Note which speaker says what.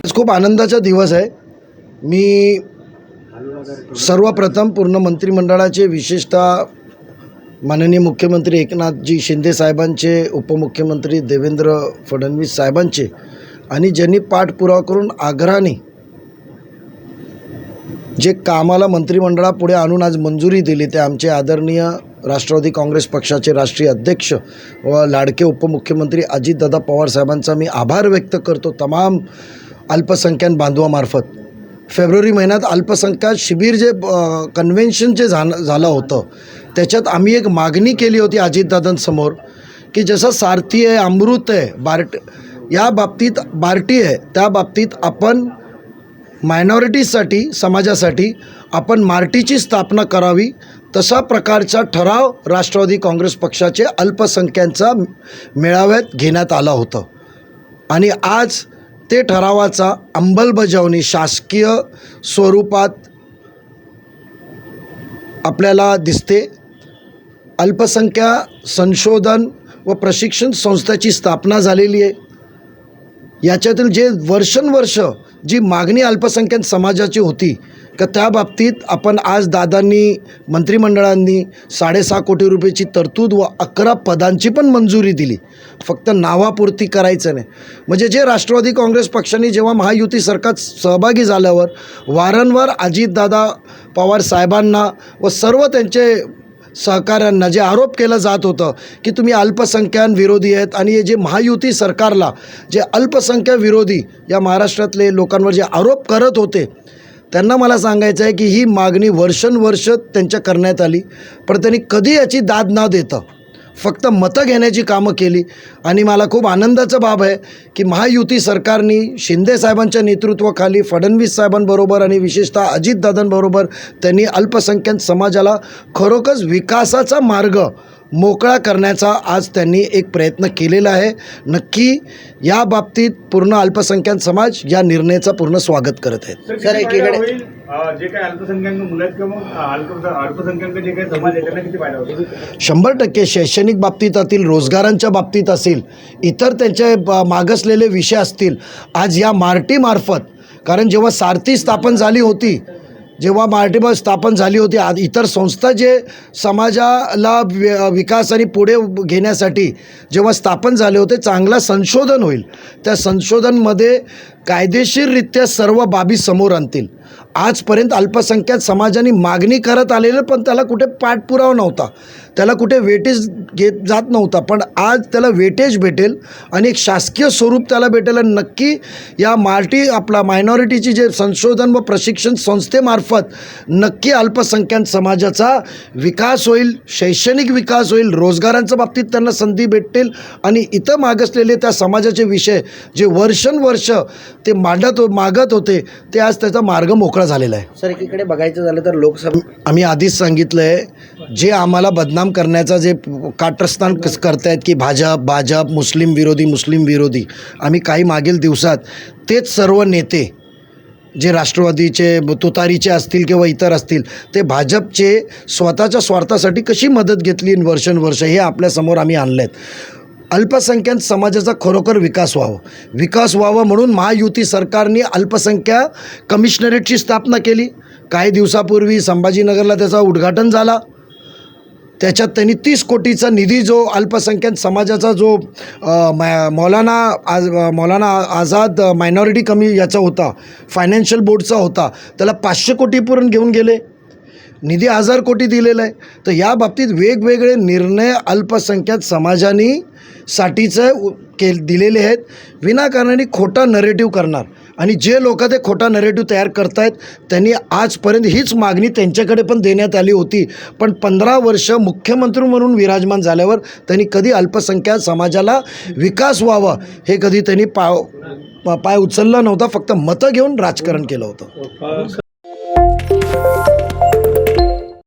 Speaker 1: आज खूप आनंदाचा दिवस आहे। मी सर्वप्रथम पूर्ण मंत्रिमंडळाचे, विशेषतः माननीय मुख्यमंत्री एकनाथजी शिंदे साहेबांचे, उपमुख्यमंत्री देवेंद्र फडणवीस साहेबांचे आणि ज्यांनी पाठपुरावा करून आग्रहाने जे कामाला मंत्रिमंडळापुढे आणून आज मंजुरी दिली, ते आमचे आदरणीय राष्ट्रवादी काँग्रेस पक्षाचे राष्ट्रीय अध्यक्ष व लाडके उपमुख्यमंत्री अजितदादा पवार साहेबांचा मी आभार व्यक्त करतो। तमाम अल्पसंख्याक बांधवामार्फत फेब्रुवारी महिन्यात अल्पसंख्याक शिबिर जे कन्व्हेन्शन जे झालं होतं, त्याच्यात आम्ही एक मागणी केली होती अजितदादांसमोर की जसं सारथी आहे, अमृत आहे, या बाबतीत बार्टी आहे, त्या बाबतीत आपण मायनॉरिटीजसाठी, समाजासाठी आपण मार्टीची स्थापना करावी। तसा प्रकारचा ठराव राष्ट्रवादी काँग्रेस पक्षाचे अल्पसंख्यांचा मेळाव्यात घेण्यात आला होतं आणि आज ते ठरावाचा अंमलबजावणी शासकीय स्वरूपात आपल्याला दिसते। अल्पसंख्याक संशोधन व प्रशिक्षण संस्थेची स्थापना झालेली आहे। याच्यातील जे वर्षानुवर्ष जी मागणी अल्पसंख्याक समाजाची होती का, त्या बाबतीत आपण आज दादांनी, मंत्रिमंडळांनी 6.5 कोटी रुपयाची तरतूद व 11 पदांची पण मंजुरी दिली। फक्त नावापुरती करायचं नाही। म्हणजे जे राष्ट्रवादी काँग्रेस पक्षाने जेव्हा महायुती सरकार सहभागी झाल्यावर वारंवार अजितदादा पवार साहेबांना व सर्व त्यांचे सहकाऱ्यांना जे आरोप केला जात होतं की तुम्ही अल्पसंख्याक विरोधी आहेत, आणि हे जे महायुती सरकारला जे अल्पसंख्याक विरोधी या महाराष्ट्रातले लोकांवर जे आरोप करत होते, त्यांना मला सांगायचं आहे की ही मागणी वर्षानुवर्ष त्यांच्या करण्यात आली, पण त्यांनी कधी याची दाद न देता फक्त मतं घेण्याची कामं केली। आणि मला खूप आनंदाचं बाब आहे की महायुती सरकारने शिंदे साहेबांच्या नेतृत्वाखाली फडणवीस साहेबांबरोबर आणि विशेषतः अजितदादांबरोबर त्यांनी अल्पसंख्याक समाजाला खरोखरच विकासाचा मार्ग मोकळा करण्याचा आज त्यांनी एक प्रयत्न केलेला आहे। नक्की या बाबतीत पूर्ण अल्पसंख्याक समाज या निर्णयाचा पूर्ण स्वागत करत आहे।
Speaker 2: सर, एकीकडे जे काही अल्पसंख्याक मुलं आहेत किंवा अल्पसंख्याक जे काही समाज आहे त्यांना किती फायदा होतो?
Speaker 1: 100% शैक्षणिक बाबतीत असतील, रोजगारांच्या बाबतीत असेल, इतर त्यांचे मागासलेले विषय असतील, आज या मार्टीमार्फत, कारण जेव्हा सारथी स्थापन झाली होती, जेव्हा मार्टीमार्फत स्थापन झाली होती, इतर संस्था जे समाजाला विकास आणि पुढे घेण्यासाठी जेव्हा स्थापन झाले होते, चांगला संशोधन होईल, त्या संशोधनमध्ये कायदेशीररित्या सर्व बाबी समोर आणतील। आजपर्यंत अल्पसंख्याक समाजाने मागणी करत आलेलं, पण त्याला कुठे पाठपुरावा नव्हता, त्याला कुठे वेटेज घेत जात नव्हता, पण आज त्याला वेटेज भेटेल आणि एक शासकीय स्वरूप त्याला भेटेल। आणि नक्की या आपला मायनॉरिटीची जे संशोधन व प्रशिक्षण संस्थेमार्फत नक्की अल्पसंख्याक समाजाचा विकास होईल, शैक्षणिक विकास होईल, रोजगारांच्या बाबतीत त्यांना संधी भेटतील आणि इथं मागासलेले त्या समाजाचे विषय जे वर्षानुवर्ष ते मागत होते, ते आज त्याचा मार्ग मोकळा झालेला आहे।
Speaker 3: सर, एकीकडे बघायचं झालं तर लोकसभा,
Speaker 1: आम्ही आधीच सांगितलं आहे, जे आम्हाला बदनाम करण्याचा जे काटस्थान करतायत की भाजप मुस्लिम विरोधी, आम्ही काही मागील दिवसात तेच सर्व नेते जे राष्ट्रवादीचे तुतारीचे असतील किंवा इतर असतील, ते भाजपचे स्वतःच्या स्वार्थासाठी कशी मदत घेतली वर्षानुवर्ष, हे आपल्यासमोर आम्ही आणलं आहे। अल्पसंख्याक समाजाचा खरोखर विकास व्हावा म्हणून महायुती सरकारने अल्पसंख्याक कमिशनरेटची स्थापना केली। काही दिवसापूर्वी संभाजीनगरला त्याचा उद्घाटन झाला। त्याच्यात त्यांनी 30 कोटीचा निधी जो अल्पसंख्याक समाजाचा जो मौलाना आझाद मायनॉरिटी याचा होता, फायनान्शियल बोर्डचा होता, त्याला 500 कोटीपर्यंत घेऊन गेले। निधी 1000 कोटी दिलेला आहे। तर या बाबतीत वेगवेगळे निर्णय अल्पसंख्याक समाजाने दिलेले आहेत। विनाकारणाने खोटा नरेटिव्ह करणार, आणि जे लोक ते खोटा नरेटिव्ह तयार करतायत, त्यांनी आजपर्यंत हीच मागणी त्यांच्याकडे पण देण्यात आली होती, पण 15 वर्ष मुख्यमंत्री म्हणून विराजमान झाल्यावर त्यांनी कधी अल्पसंख्याक समाजाला विकास व्हावा हे कधी त्यांनी पाय उचलला नव्हता, फक्त मतं घेऊन राजकारण केलं होतं।